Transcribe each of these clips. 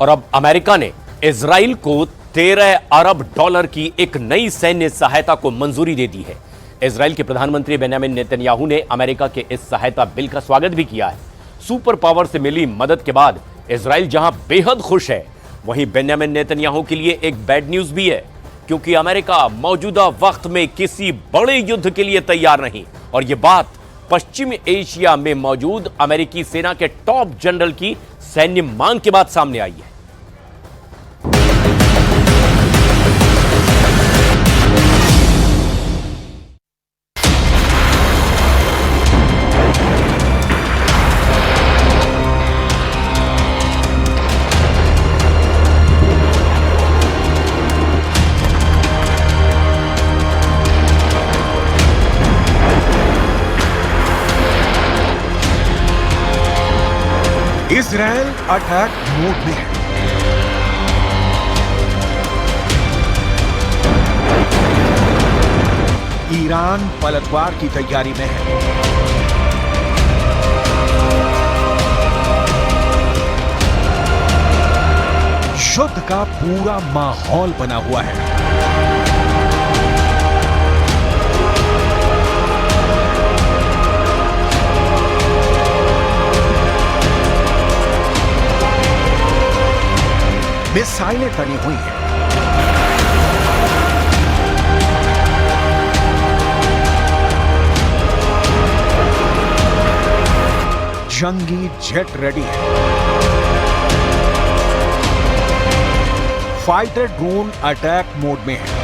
और अब अमेरिका ने इजराइल को 13 अरब डॉलर की एक नई सैन्य सहायता को मंजूरी दे दी है। इजराइल के प्रधानमंत्री बेंजामिन नेतन्याहू ने अमेरिका के इस सहायता बिल का स्वागत भी किया है। सुपर पावर से मिली मदद के बाद इजराइल जहां बेहद खुश है, वहीं बेंजामिन नेतन्याहू के लिए एक बैड न्यूज भी है, क्योंकि अमेरिका मौजूदा वक्त में किसी बड़े युद्ध के लिए तैयार नहीं। और यह बात पश्चिम एशिया में मौजूद अमेरिकी सेना के टॉप जनरल की सैन्य मांग के बाद सामने आई है। इजराइल अटैक मोड में है। ईरान पलटवार की तैयारी में है। युद्ध का पूरा माहौल बना हुआ है। मिसाइलें तनी हुई हैं। जंगी जेट रेडी है। फाइटर ड्रोन अटैक मोड में है।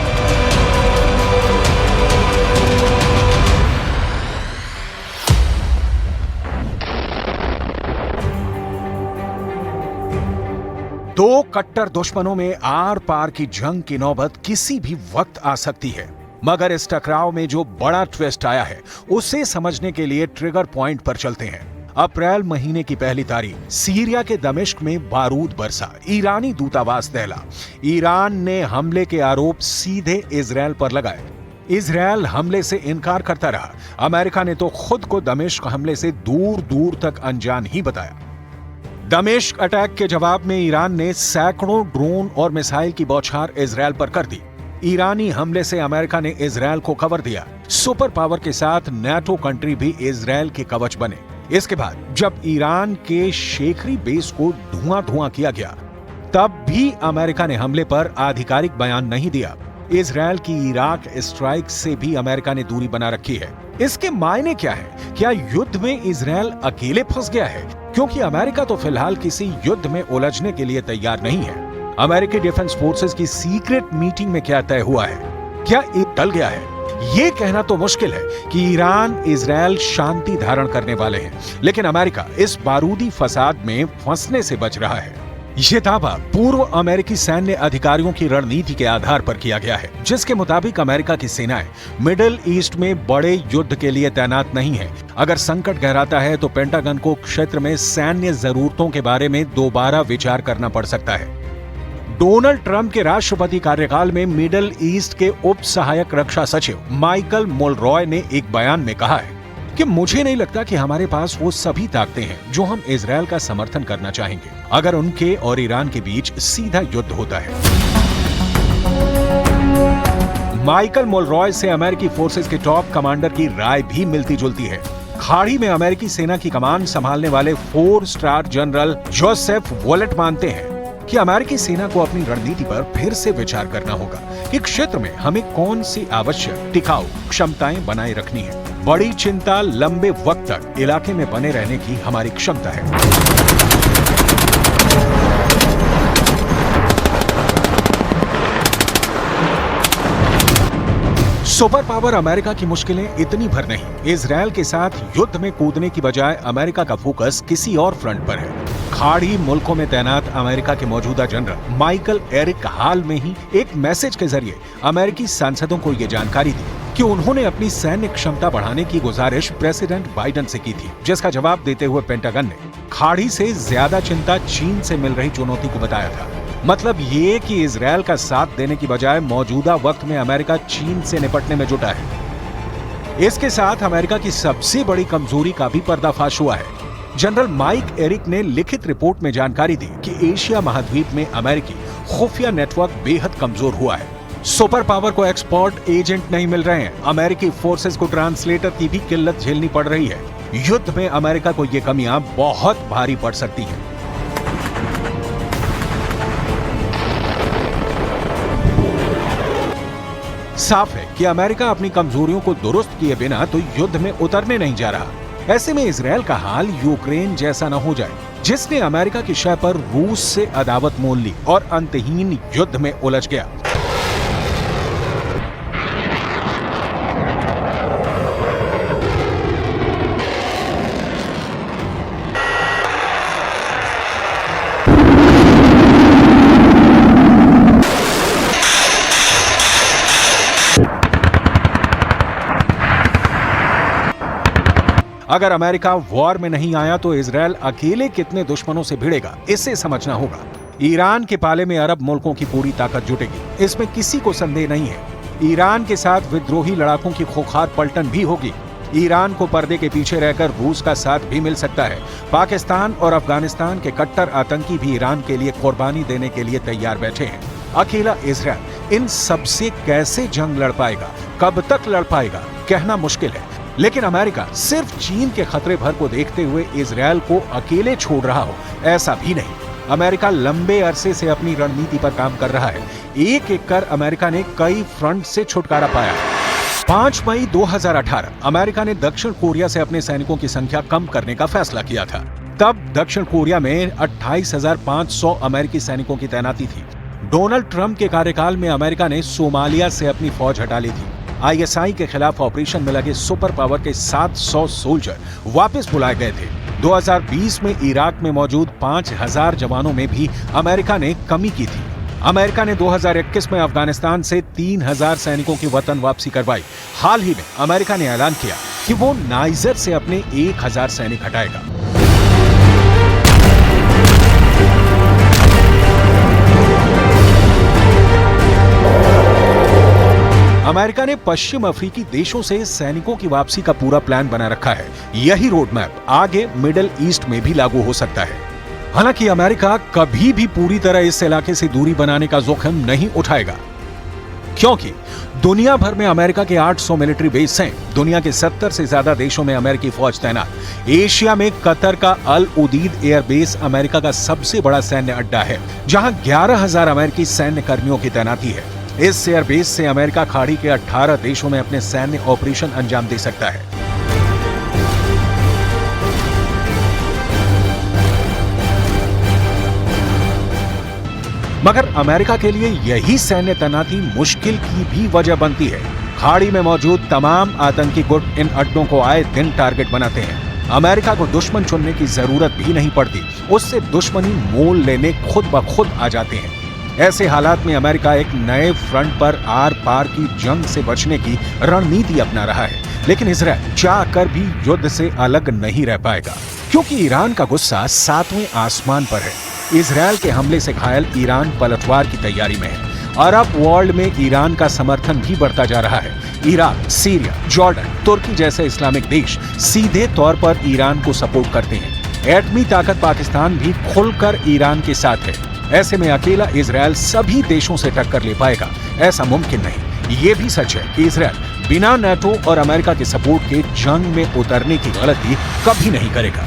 दो कट्टर दुश्मनों में आर पार की जंग की नौबत किसी भी वक्त आ सकती है, मगर इस टकराव में जो बड़ा ट्विस्ट आया है उसे समझने के लिए ट्रिगर पॉइंट पर चलते हैं। अप्रैल महीने की पहली तारीख सीरिया के दमिश्क में बारूद बरसा, ईरानी दूतावास दहला। ईरान ने हमले के आरोप सीधे इजराइल पर लगाए। इजराइल हमले से इनकार करता रहा। अमेरिका ने तो खुद को दमिश्क हमले से दूर दूर तक अनजान ही बताया। दमिश्क अटैक के जवाब में ईरान ने सैकड़ों ड्रोन और मिसाइल की बौछार इजराइल पर कर दी। ईरानी हमले से अमेरिका ने इजराइल को कवर दिया। सुपर पावर के साथ नाटो कंट्री भी इजराइल के कवच बने। इसके बाद जब ईरान के शेखरी बेस को धुआं किया गया, तब भी अमेरिका ने हमले पर आधिकारिक बयान नहीं दिया। इजराइल की इराक स्ट्राइक से भी अमेरिका ने दूरी बना रखी है। इसके मायने क्या है? क्या युद्ध में इजराइल अकेले फंस गया है? क्योंकि अमेरिका तो फिलहाल किसी युद्ध में उलझने के लिए तैयार नहीं है। अमेरिकी डिफेंस फोर्सेस की सीक्रेट मीटिंग में क्या तय हुआ है? क्या ये टल गया है? ये कहना तो मुश्किल है कि ईरान इजराइल शांति धारण करने वाले हैं, लेकिन अमेरिका इस बारूदी फसाद में फंसने से बच रहा है। ये दावा पूर्व अमेरिकी सैन्य अधिकारियों की रणनीति के आधार पर किया गया है, जिसके मुताबिक अमेरिका की सेनाएं मिडिल ईस्ट में बड़े युद्ध के लिए तैनात नहीं है। अगर संकट गहराता है तो पेंटागन को क्षेत्र में सैन्य जरूरतों के बारे में दोबारा विचार करना पड़ सकता है। डोनाल्ड ट्रंप के राष्ट्रपति कार्यकाल में मिडिल ईस्ट के उप सहायक रक्षा सचिव माइकल मोलरॉय ने एक बयान में कहा है कि मुझे नहीं लगता कि हमारे पास वो सभी ताकतें हैं जो हम इजराइल का समर्थन करना चाहेंगे अगर उनके और ईरान के बीच सीधा युद्ध होता है। माइकल मोलरॉय से अमेरिकी फोर्सेस के टॉप कमांडर की राय भी मिलती जुलती है। खाड़ी में अमेरिकी सेना की कमान संभालने वाले 4 स्टार जनरल जोसेफ वॉलेट मानते हैं कि अमेरिकी सेना को अपनी रणनीति पर फिर से विचार करना होगा कि क्षेत्र में हमें कौन सी आवश्यक टिकाऊ क्षमताएं बनाए रखनी है। बड़ी चिंता लंबे वक्त तक इलाके में बने रहने की हमारी क्षमता है। सुपर पावर अमेरिका की मुश्किलें इतनी भर नहीं। इजराइल के साथ युद्ध में कूदने की बजाय अमेरिका का फोकस किसी और फ्रंट पर है। खाड़ी मुल्कों में तैनात अमेरिका के मौजूदा जनरल माइकल एरिक हाल में ही एक मैसेज के जरिए अमेरिकी सांसदों को यह जानकारी दी कि उन्होंने अपनी सैन्य क्षमता बढ़ाने की गुजारिश प्रेसिडेंट बाइडेन से की थी, जिसका जवाब देते हुए पेंटागन ने खाड़ी से ज्यादा चिंता चीन से मिल रही चुनौती को बताया था। मतलब ये कि इजराइल का साथ देने की बजाय मौजूदा वक्त में अमेरिका चीन से निपटने में जुटा है। इसके साथ अमेरिका की सबसे बड़ी कमजोरी का भी पर्दाफाश हुआ है। जनरल माइक एरिक ने लिखित रिपोर्ट में जानकारी दी कि एशिया महाद्वीप में अमेरिकी खुफिया नेटवर्क बेहद कमजोर हुआ है। सुपर पावर को एक्सपर्ट एजेंट नहीं मिल रहे हैं। अमेरिकी फोर्सेस को ट्रांसलेटर की भी किल्लत झेलनी पड़ रही है। युद्ध में अमेरिका को ये कमियां बहुत भारी पड़ सकती हैं। साफ है कि अमेरिका अपनी कमजोरियों को दुरुस्त किए बिना तो युद्ध में उतरने नहीं जा रहा। ऐसे में इजरायल का हाल यूक्रेन जैसा न हो जाए, जिसने अमेरिका की शय पर रूस से अदावत मोल ली और अंतहीन युद्ध में उलझ गया। अगर अमेरिका वॉर में नहीं आया तो इजरायल अकेले कितने दुश्मनों से भिड़ेगा, इसे समझना होगा। ईरान के पाले में अरब मुल्कों की पूरी ताकत जुटेगी, इसमें किसी को संदेह नहीं है। ईरान के साथ विद्रोही लड़ाकों की खोखार पलटन भी होगी। ईरान को पर्दे के पीछे रहकर रूस का साथ भी मिल सकता है। पाकिस्तान और अफगानिस्तान के कट्टर आतंकी भी ईरान के लिए कुर्बानी देने के लिए तैयार बैठे हैं। अकेला इजरायल इन सबसे कैसे जंग लड़ पाएगा, कब तक लड़ पाएगा, कहना मुश्किल है। लेकिन अमेरिका सिर्फ चीन के खतरे भर को देखते हुए इजरायल को अकेले छोड़ रहा हो, ऐसा भी नहीं। अमेरिका लंबे अरसे से अपनी रणनीति पर काम कर रहा है। एक एक कर अमेरिका ने कई फ्रंट से छुटकारा पाया है। 5 मई 2018 अमेरिका ने दक्षिण कोरिया से अपने सैनिकों की संख्या कम करने का फैसला किया था। तब दक्षिण कोरिया में 28,500 अमेरिकी सैनिकों की तैनाती थी। डोनाल्ड ट्रंप के कार्यकाल में अमेरिका ने सोमालिया से अपनी फौज हटा ली थी। ISI के खिलाफ ऑपरेशन में लगे सुपर पावर के 700 सोल्जर वापस बुलाए गए थे। 2020 में इराक में मौजूद 5,000 जवानों में भी अमेरिका ने कमी की थी। अमेरिका ने 2021 में अफगानिस्तान से 3,000 सैनिकों की वतन वापसी करवाई। हाल ही में अमेरिका ने ऐलान किया कि वो नाइजर से अपने 1,000 सैनिक हटाएगा। अमेरिका ने पश्चिम अफ्रीकी देशों से सैनिकों की वापसी का पूरा प्लान बना रखा है। यही रोड मैप आगे मिडिल ईस्ट में भी लागू हो सकता है। हालांकि अमेरिका कभी भी पूरी तरह इस इलाके से दूरी बनाने का जोखिम नहीं उठाएगा, क्योंकि दुनिया भर में अमेरिका के 800 मिलिट्री बेस हैं। दुनिया के 70 से ज्यादा देशों में अमेरिकी फौज तैनात। एशिया में कतर का अल उदीद एयरबेस अमेरिका का सबसे बड़ा सैन्य अड्डा है, जहां 11,000 अमेरिकी सैन्य कर्मियों की तैनाती है। इस एयरबेस से अमेरिका खाड़ी के 18 देशों में अपने सैन्य ऑपरेशन अंजाम दे सकता है। मगर अमेरिका के लिए यही सैन्य तैनाती मुश्किल की भी वजह बनती है। खाड़ी में मौजूद तमाम आतंकी गुट इन अड्डों को आए दिन टारगेट बनाते हैं। अमेरिका को दुश्मन चुनने की जरूरत भी नहीं पड़ती, उससे दुश्मनी मोल लेने खुद ब खुद आ जाते हैं। ऐसे हालात में अमेरिका एक नए फ्रंट पर आर पार की जंग से बचने की रणनीति अपना रहा है। लेकिन इजरायल चाह कर भी युद्ध से अलग नहीं रह पाएगा, क्योंकि ईरान का गुस्सा 7वें आसमान पर है। इजरायल के हमले से घायल ईरान पलटवार की तैयारी में है। अरब वर्ल्ड में ईरान का समर्थन भी बढ़ता जा रहा है। इराक, सीरिया, जॉर्डन, तुर्की जैसे इस्लामिक देश सीधे तौर पर ईरान को सपोर्ट करते हैं। एटमी ताकत पाकिस्तान भी खुलकर ईरान के साथ है। ऐसे में अकेला इजरायल सभी देशों से टक्कर ले पाएगा, ऐसा मुमकिन नहीं। ये भी सच है कि इजरायल बिना नाटो और अमेरिका के सपोर्ट के जंग में उतरने की गलती कभी नहीं करेगा।